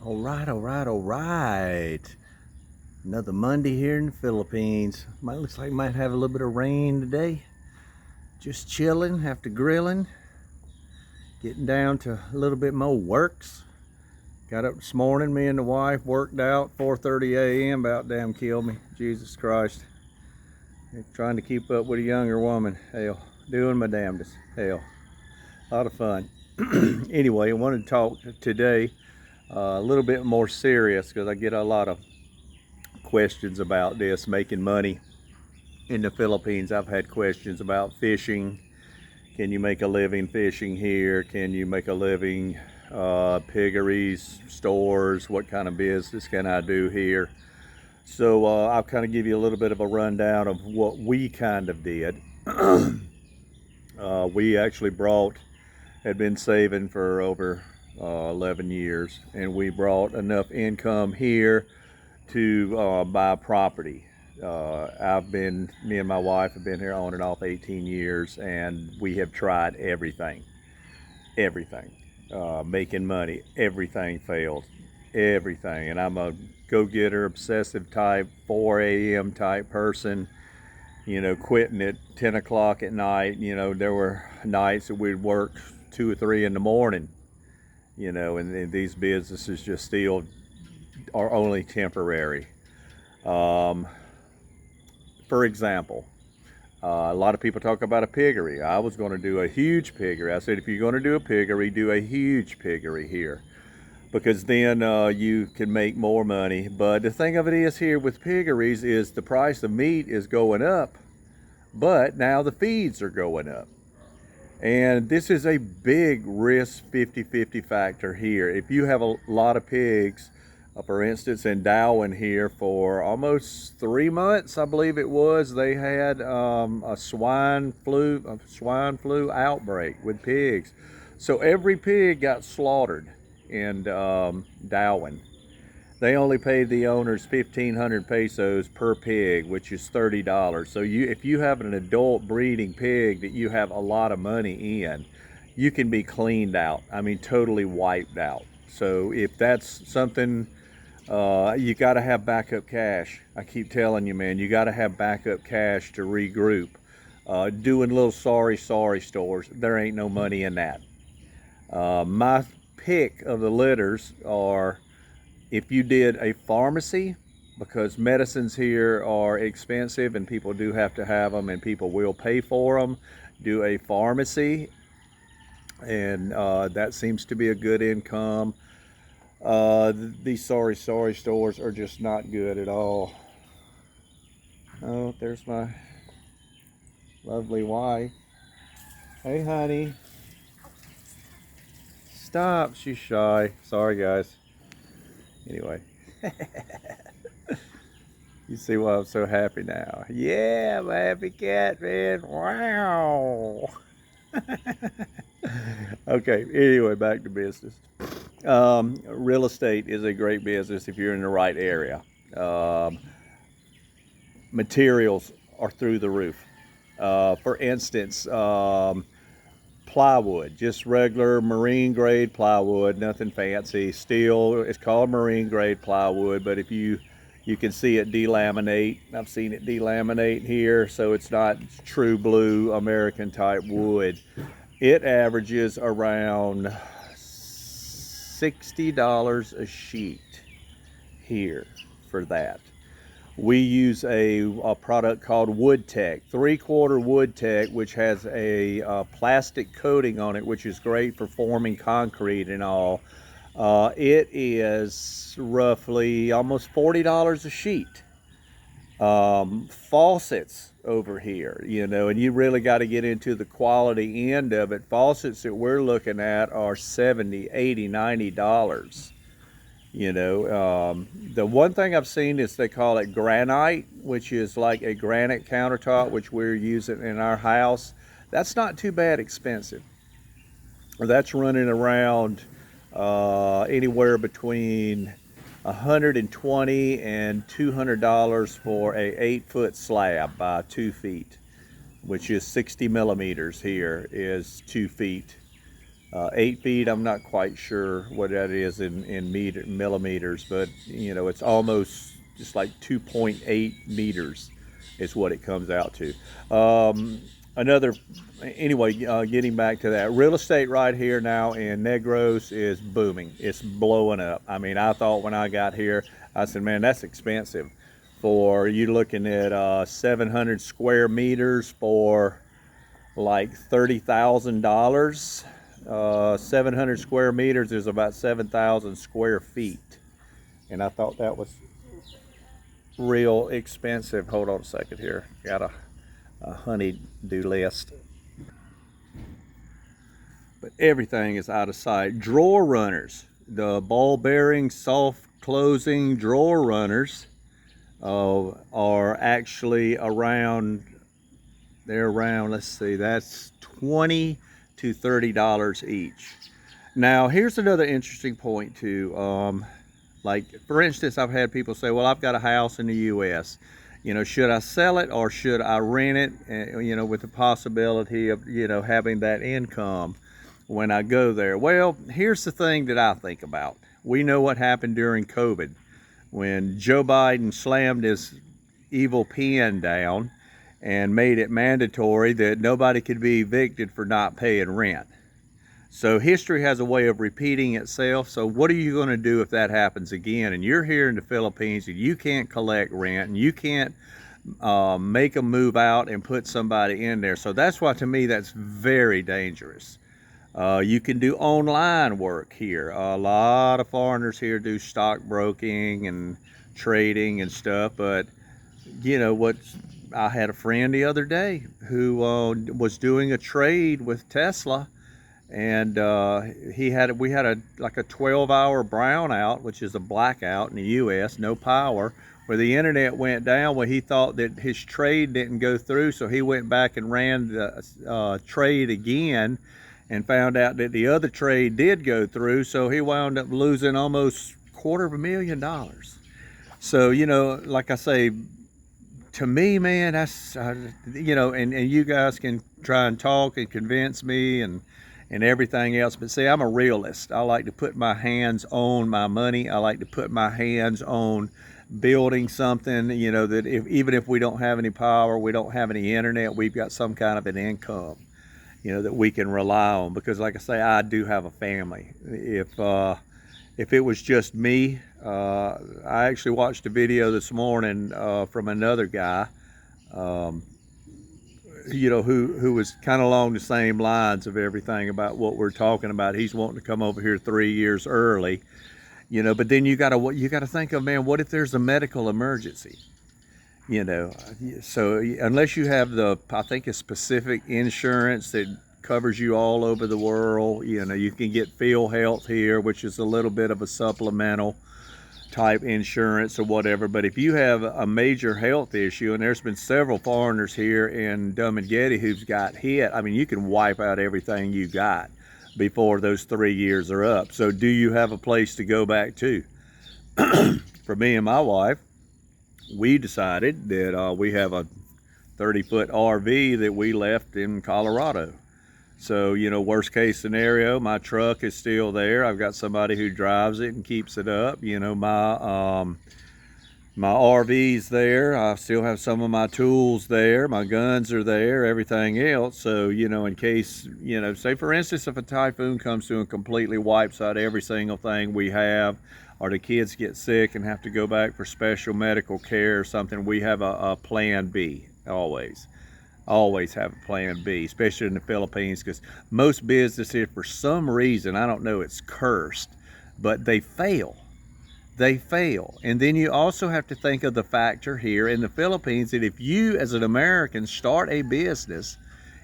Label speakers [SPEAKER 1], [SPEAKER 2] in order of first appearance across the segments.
[SPEAKER 1] All right. Another Monday here in the Philippines. Looks like might have a little bit of rain today. Just chilling after grilling. Getting down to a little bit more works. Got up this morning, me and the wife worked out 4:30 a.m. About damn killed me. Jesus Christ. Trying to keep up with a younger woman. Hell, doing my damnedest. Hell, a lot of fun. Anyway, I wanted to talk today a little bit more serious because I get a lot of questions about this, making money in the Philippines. I've had questions about fishing. Can you make a living fishing here? Can you make a living piggeries, stores? What kind of business can I do here? So I'll kind of give you a little bit of a rundown of what we kind of did. We actually had been saving for over 11 years, and we brought enough income here to buy property. Me and my wife have been here on and off 18 years, and we have tried everything, making money. Everything failed, everything. And I'm a go-getter, obsessive type, 4 a.m. type person. Quitting at 10 o'clock at night. There were nights that we'd work 2 or 3 in the morning. And these businesses just still are only temporary. For example, a lot of people talk about a piggery. I was going to do a huge piggery. I said, if you're going to do a piggery, do a huge piggery here, because then you can make more money. But the thing of it is here with piggeries is the price of meat is going up, but now the feeds are going up. And this is a big risk 50-50 factor here. If you have a lot of pigs, for instance, in Darwin here for almost 3 months, I believe it was, they had a swine flu outbreak with pigs. So every pig got slaughtered in Darwin. They only paid the owners 1,500 pesos per pig, which is $30. So if you have an adult breeding pig that you have a lot of money in, you can be cleaned out. I mean, totally wiped out. So if that's something, you got to have backup cash. I keep telling you, man, you got to have backup cash to regroup. Doing little sorry stores, there ain't no money in that. My pick of the litters are, if you did a pharmacy, because medicines here are expensive and people do have to have them and people will pay for them, do a pharmacy, and that seems to be a good income. These sorry stores are just not good at all. Oh, there's my lovely wife. Hey, honey. Stop, she's shy. Sorry, guys. Anyway. You see why I'm so happy now. Yeah, I'm a happy cat, man. Wow. Okay, anyway, back to business. Real estate is a great business if you're in the right area. Materials are through the roof. For instance, plywood, just regular marine grade plywood, nothing fancy. Steel, it's called marine grade plywood, but if you can see it delaminate. I've seen it delaminate here, so it's not true blue American type wood. It averages around $60 a sheet here for that. We use a product called Wood Tech, 3/4 Wood Tech, which has a plastic coating on it, which is great for forming concrete and all. It is roughly almost $40 a sheet. Faucets over here, and you really got to get into the quality end of it. Faucets that we're looking at are $70, $80, $90. The one thing I've seen is they call it granite, which is like a granite countertop, which we're using in our house. That's not too bad expensive. That's running around anywhere between $120 and $200 for a 8-foot slab by 2 feet, which is 60 millimeters. Here is 2 feet. 8 feet, I'm not quite sure what that is in millimeters, but you know, it's almost just like 2.8 meters is what it comes out to. Another, anyway, getting back to that, real estate right here now in Negros is booming. It's blowing up. I mean, I thought when I got here, I said, man, that's expensive. For you looking at 700 square meters for like $30,000. 700 square meters is about 7,000 square feet. And I thought that was real expensive. Hold on a second here. Got a honey-do list. But everything is out of sight. Drawer runners. The ball bearing, soft closing drawer runners are actually around, they're around, let's see, that's $20 to $30 each. Now, here's another interesting point too. Like, for instance, I've had people say, well, I've got a house in the U.S. You know, should I sell it or should I rent it, you know, with the possibility of, you know, having that income when I go there? Well, here's the thing that I think about. We know what happened during COVID when Joe Biden slammed his evil pen down and made it mandatory that nobody could be evicted for not paying rent. So history has a way of repeating itself. So what are you going to do if that happens again? And you're here in the Philippines and you can't collect rent and you can't make them move out and put somebody in there. So that's why, to me, that's very dangerous. You can do online work here. A lot of foreigners here do stockbroking and trading and stuff. But you know what? I had a friend the other day who was doing a trade with Tesla, and we had like a 12-hour brownout, which is a blackout in the U.S., no power, where the internet went down. Where he thought that his trade didn't go through, so he went back and ran the trade again, and found out that the other trade did go through. So he wound up losing almost $250,000. So you know, like I say, to me, man, that's you know, and you guys can try and talk and convince me and everything else, but see, I'm a realist. I like to put my hands on my money. I like to put my hands on building something, you know, that even if we don't have any power, we don't have any internet, we've got some kind of an income, you know, that we can rely on. Because like I say, I do have a family. If it was just me, I actually watched a video this morning from another guy, you know, who was kind of along the same lines of everything about what we're talking about. He's wanting to come over here 3 years early, you know, but then you gotta think of, man, what if there's a medical emergency? You know, so unless you have I think a specific insurance that covers you all over the world, you know, you can get Feel Health here, which is a little bit of a supplemental type insurance or whatever. But if you have a major health issue, and there's been several foreigners here in Dum and Getty who's got hit, I mean, you can wipe out everything you got before those 3 years are up. So do you have a place to go back to? For me and my wife, we decided that we have a 30-foot RV that we left in Colorado. So, you know, worst case scenario, my truck is still there. I've got somebody who drives it and keeps it up. You know, my RV's there. I still have some of my tools there. My guns are there, everything else. So, you know, in case, you know, say for instance, if a typhoon comes through and completely wipes out every single thing we have, or the kids get sick and have to go back for special medical care or something, we have a plan B always. Always have a plan B, especially in the Philippines, because most businesses, for some reason, I don't know, it's cursed, but they fail. They fail. And then you also have to think of the factor here in the Philippines that if you, as an American, start a business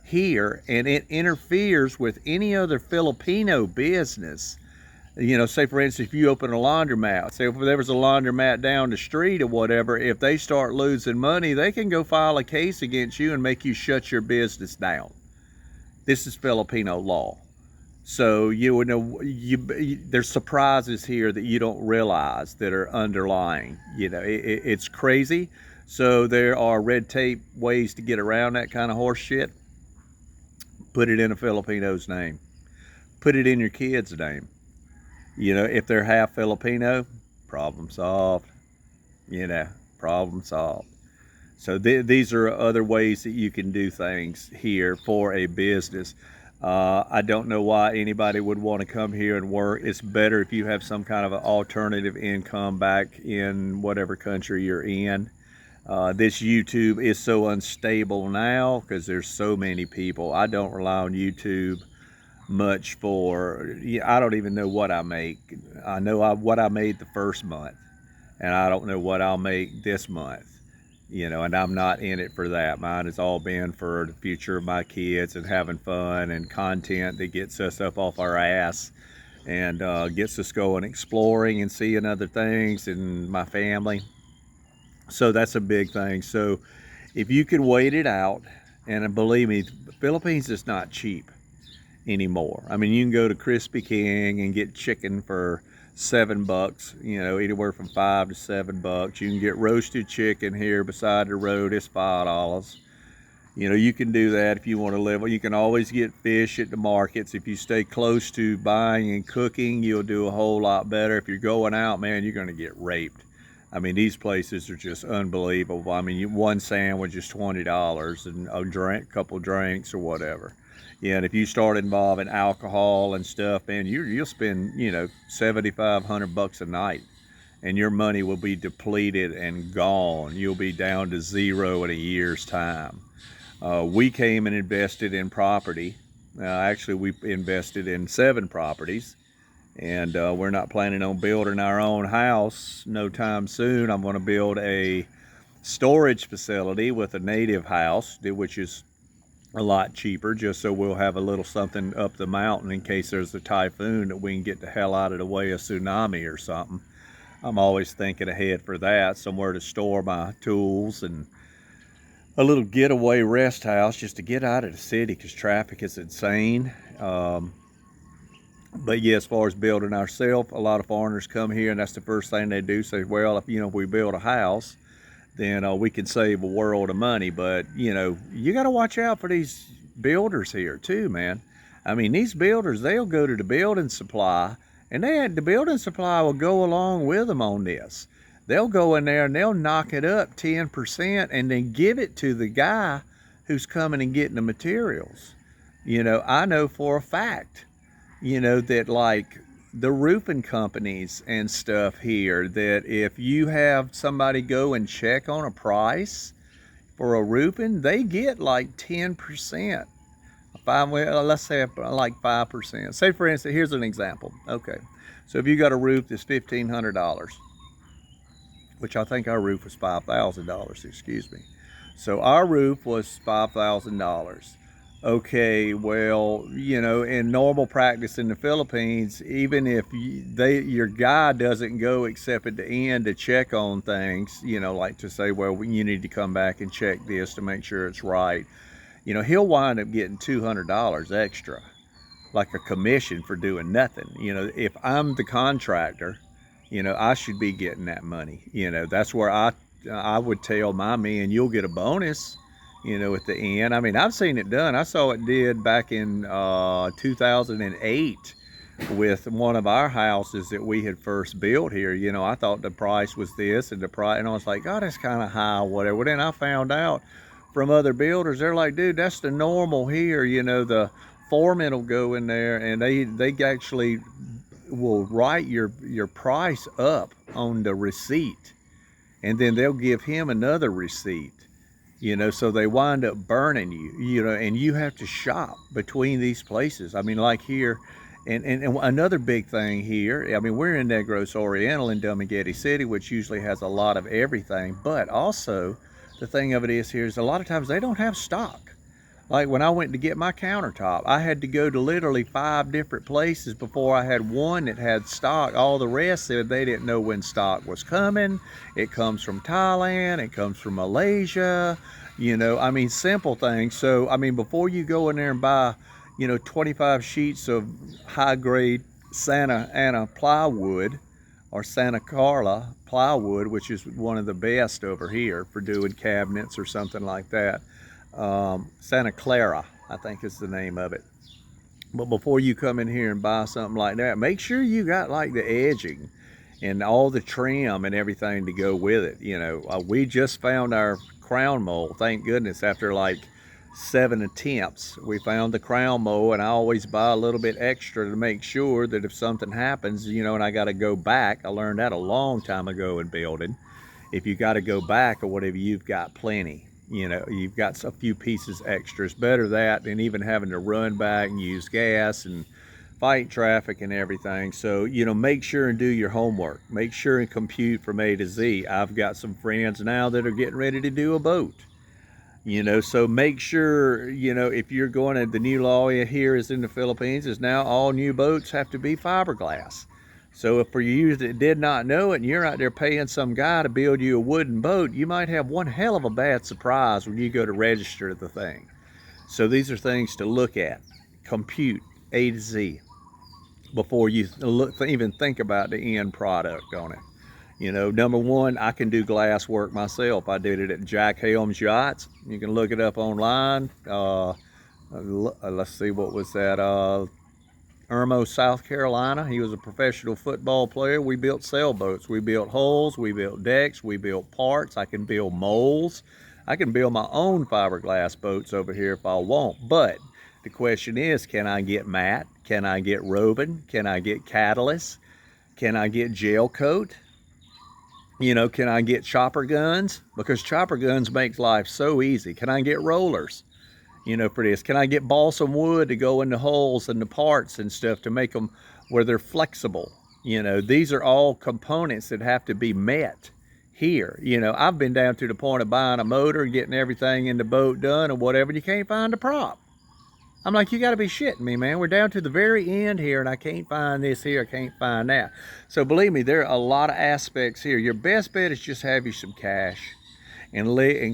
[SPEAKER 1] here and it interferes with any other Filipino business, you know, say for instance, if you open a laundromat, say if there was a laundromat down the street or whatever, if they start losing money, they can go file a case against you and make you shut your business down. This is Filipino law. So you know, there's surprises here that you don't realize that are underlying. You know, it's crazy. So there are red tape ways to get around that kind of horse shit. Put it in a Filipino's name. Put it in your kid's name. You know, if they're half Filipino, problem solved. You know, problem solved. So these are other ways that you can do things here for a business. I don't know why anybody would want to come here and work. It's better if you have some kind of an alternative income back in whatever country you're in. This YouTube is so unstable now because there's so many people. I don't rely on YouTube much for, I don't even know what I make. I know what I made the first month, and I don't know what I'll make this month. You know, and I'm not in it for that. Mine has all been for the future of my kids and having fun and content that gets us up off our ass and gets us going exploring and seeing other things and my family. So that's a big thing. So if you can wait it out, and believe me, Philippines is not cheap anymore. I mean, you can go to Krispy King and get chicken for $7, you know, anywhere from $5 to $7. You can get roasted chicken here beside the road. It's $5. You know, you can do that if you want to live. You can always get fish at the markets. If you stay close to buying and cooking, you'll do a whole lot better. If you're going out, man, you're going to get raped. I mean, these places are just unbelievable. I mean, one sandwich is $20 and a drink, couple drinks or whatever. Yeah, and if you start involving alcohol and stuff, man, you'll spend, you know, $7,500 a night, and your money will be depleted and gone. You'll be down to zero in a year's time. We came and invested in property. Actually, we invested in 7 properties, and we're not planning on building our own house no time soon. I'm going to build a storage facility with a native house, which is a lot cheaper, just so we'll have a little something up the mountain in case there's a typhoon that we can get the hell out of the way, a tsunami or something. I'm always thinking ahead for that, somewhere to store my tools, and a little getaway rest house just to get out of the city because traffic is insane. But yeah, as far as building ourselves, a lot of foreigners come here and that's the first thing they do, say, well, if, you know, if we build a house, then we can save a world of money. But, you know, you got to watch out for these builders here too, man. I mean, these builders, they'll go to the building supply, and the building supply will go along with them on this. They'll go in there and they'll knock it up 10% and then give it to the guy who's coming and getting the materials. You know, I know for a fact, you know, that like the roofing companies and stuff here, that if you have somebody go and check on a price for a roofing, they get like 10%. Well, let's say like 5%. Say for instance, here's an example. Okay, so if you got a roof that's $1,500, which I think our roof was $5,000, excuse me. So our roof was $5,000. Okay, well, you know, in normal practice in the Philippines, even if your guy doesn't go except at the end to check on things, you know, like to say, well, you need to come back and check this to make sure it's right, you know, he'll wind up getting $200 extra, like a commission for doing nothing. You know, if I'm the contractor, you know, I should be getting that money. You know, that's where I would tell my men, you'll get a bonus, you know, at the end. I mean, I've seen it done. I saw it did back in 2008 with one of our houses that we had first built here. You know, I thought the price was this and the price, and I was like, God, that's kind of high, whatever. Well, then I found out from other builders, they're like, dude, that's the normal here. You know, the foreman will go in there and they actually will write your price up on the receipt, and then they'll give him another receipt. You know, so they wind up burning you, you know, and you have to shop between these places. I mean, like here, and another big thing here, I mean, we're in Negros Oriental in Dumaguete City, which usually has a lot of everything, but also the thing of it is here is a lot of times they don't have stock. Like when I went to get my countertop, I had to go to literally 5 different places before I had one that had stock. All the rest said they didn't know when stock was coming. It comes from Thailand, it comes from Malaysia, you know, I mean, simple things. So, I mean, before you go in there and buy, you know, 25 sheets of high grade Santa Ana plywood or Santa Carla plywood, which is one of the best over here for doing cabinets or something like that. Santa Clara, I think is the name of it. But before you come in here and buy something like that, make sure you got like the edging and all the trim and everything to go with it. You know, we just found our crown mold. Thank goodness, after like 7 attempts, we found the crown mold, and I always buy a little bit extra to make sure that if something happens, you know, and I got to go back. I learned that a long time ago in building. If you got to go back or whatever, you've got plenty. You know, you've got a few pieces extra. It's better that than even having to run back and use gas and fight traffic and everything. So, you know, make sure and do your homework. Make sure and compute from A to Z. I've got some friends now that are getting ready to do a boat. You know, so make sure, you know, if you're going to, the new law here is in the Philippines is now all new boats have to be fiberglass. So if for you that did not know it and you're out there paying some guy to build you a wooden boat, you might have one hell of a bad surprise when you go to register the thing. So these are things to look at, compute A to Z before you even think about the end product on it. You know, number one, I can do glass work myself. I did it at Jack Helm's Yachts. You can look it up online. Let's see, what was that? Irmo, South Carolina. He was a professional football player. We built sailboats. We built hulls. We built decks. We built parts. I can build molds. I can build my own fiberglass boats over here if I want. But the question is, can I get matte? Can I get Robin? Can I get catalyst? Can I get gel coat? You know, can I get chopper guns? Because chopper guns make life so easy. Can I get rollers, you know, for this? Can I get balsam wood to go in the holes and the parts and stuff to make them where they're flexible? You know, these are all components that have to be met here. You know, I've been down to the point of buying a motor and getting everything in the boat done or whatever, and you can't find a prop. I'm like, you got to be shitting me, man. We're down to the very end here, and I can't find this here, I can't find that. So believe me, there are a lot of aspects here. Your best bet is just have you some cash and live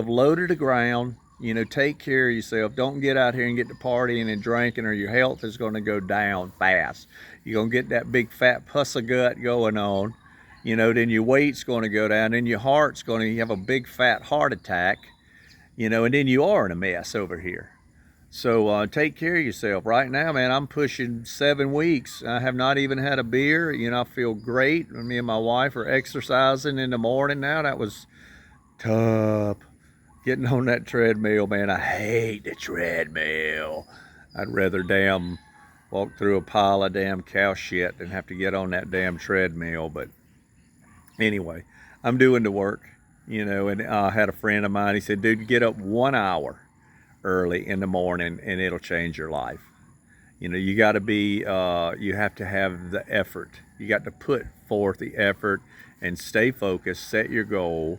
[SPEAKER 1] low to the ground. You know, take care of yourself. Don't get out here and get to partying and drinking, or your health is going to go down fast. You're going to get that big fat puss of gut going on. You know, then your weight's going to go down, then your heart's going to have a big fat heart attack. You know, and then you are in a mess over here. So take care of yourself. Right now, man, I'm pushing 7 weeks. I have not even had a beer. You know, I feel great. Me and my wife are exercising in the morning now. That was tough. Getting on that treadmill, man. I hate the treadmill. I'd rather damn walk through a pile of damn cow shit than have to get on that damn treadmill. But anyway, I'm doing the work. You know, and I had a friend of mine, he said, dude, get up 1 hour early in the morning and it'll change your life. You know, you got to be, you have to have the effort. You got to put forth the effort and stay focused, set your goal.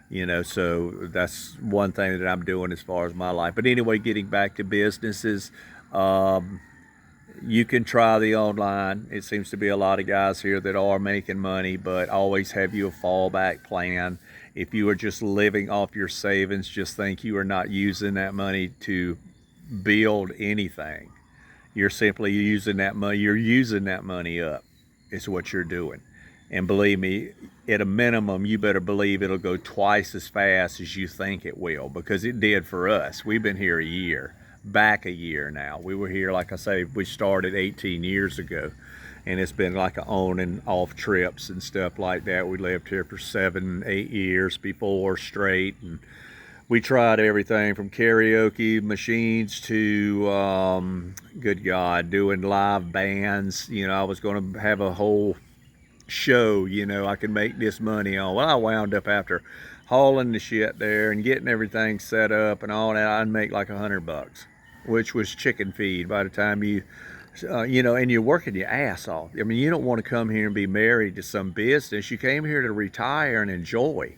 [SPEAKER 1] You know, so that's one thing that I'm doing as far as my life. But anyway, getting back to businesses, you can try the online. It seems to be a lot of guys here that are making money, but always have you a fallback plan. If you are just living off your savings, just think you are not using that money to build anything. You're simply using that money. You're using that money up. Is what you're doing. And believe me, at a minimum, you better believe it'll go twice as fast as you think it will, because it did for us. We've been here a year, back a year now. We were here, like I say, we started 18 years ago. And it's been like a on and off trips and stuff like that. We lived here for 7, 8 years before straight, and we tried everything from karaoke machines to, good God, doing live bands. You know, I was going to have a whole show, you know, I could make this money on. Well, I wound up after hauling the shit there and getting everything set up and all that, I'd make like $100, which was chicken feed by the time you know, and you're working your ass off. I mean, you don't want to come here and be married to some business. You came here to retire and enjoy,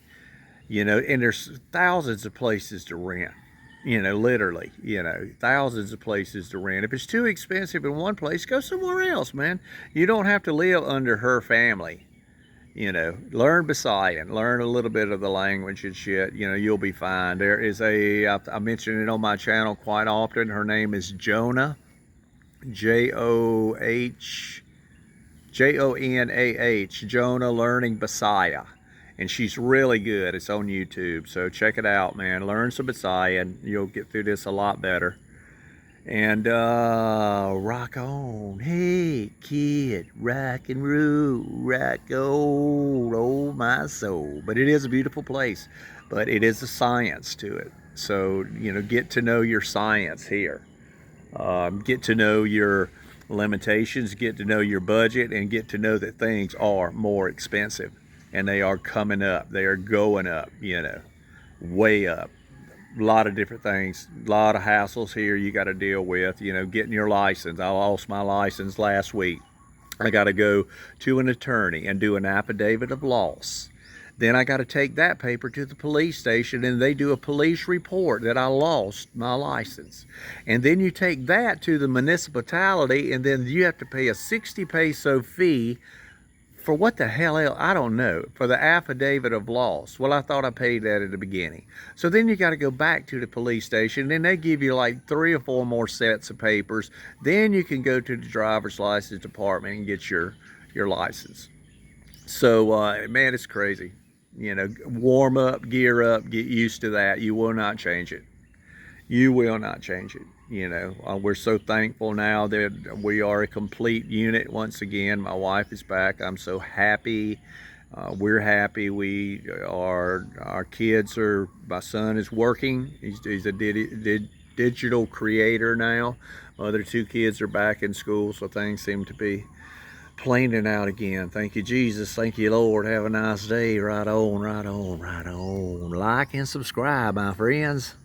[SPEAKER 1] you know, and there's thousands of places to rent, you know, literally, you know, thousands of places to rent. If it's too expensive in one place, go somewhere else, man. You don't have to live under her family. You know, learn Visayan, learn a little bit of the language and shit. You know, you'll be fine. There is I mention it on my channel quite often. Her name is Jonah. Jonah, Jonah Learning Bisaya, and she's really good. It's on YouTube, so check it out, man. Learn some Bisaya and you'll get through this a lot better. And rock on. Hey, kid, rock and roll, rock on, oh my soul. But it is a beautiful place, but it is a science to it. So, get to know your science here. Get to know your limitations, get to know your budget, and get to know that things are more expensive. And they are coming up. They are going up, way up. A lot of different things, a lot of hassles here you got to deal with. Getting your license. I lost my license last week. I got to go to an attorney and do an affidavit of loss. Then I got to take that paper to the police station and they do a police report that I lost my license. And then you take that to the municipality and then you have to pay a 60 peso fee for what the hell else? I don't know. For the affidavit of loss. Well, I thought I paid that at the beginning. So then you got to go back to the police station. Then they give you like 3 or 4 more sets of papers. Then you can go to the driver's license department and get your license. So, man, it's crazy. Warm up, gear up, get used to that. You will not change it. You will not change it. We're so thankful now that we are a complete unit once again. My wife is back. I'm so happy. We're happy. Our kids are, my son is working. He's a digital creator now. My other 2 kids are back in school, so things seem to be planing out again. Thank you, Jesus. Thank you, Lord. Have a nice day. Right on, right on, right on. Like and subscribe, my friends.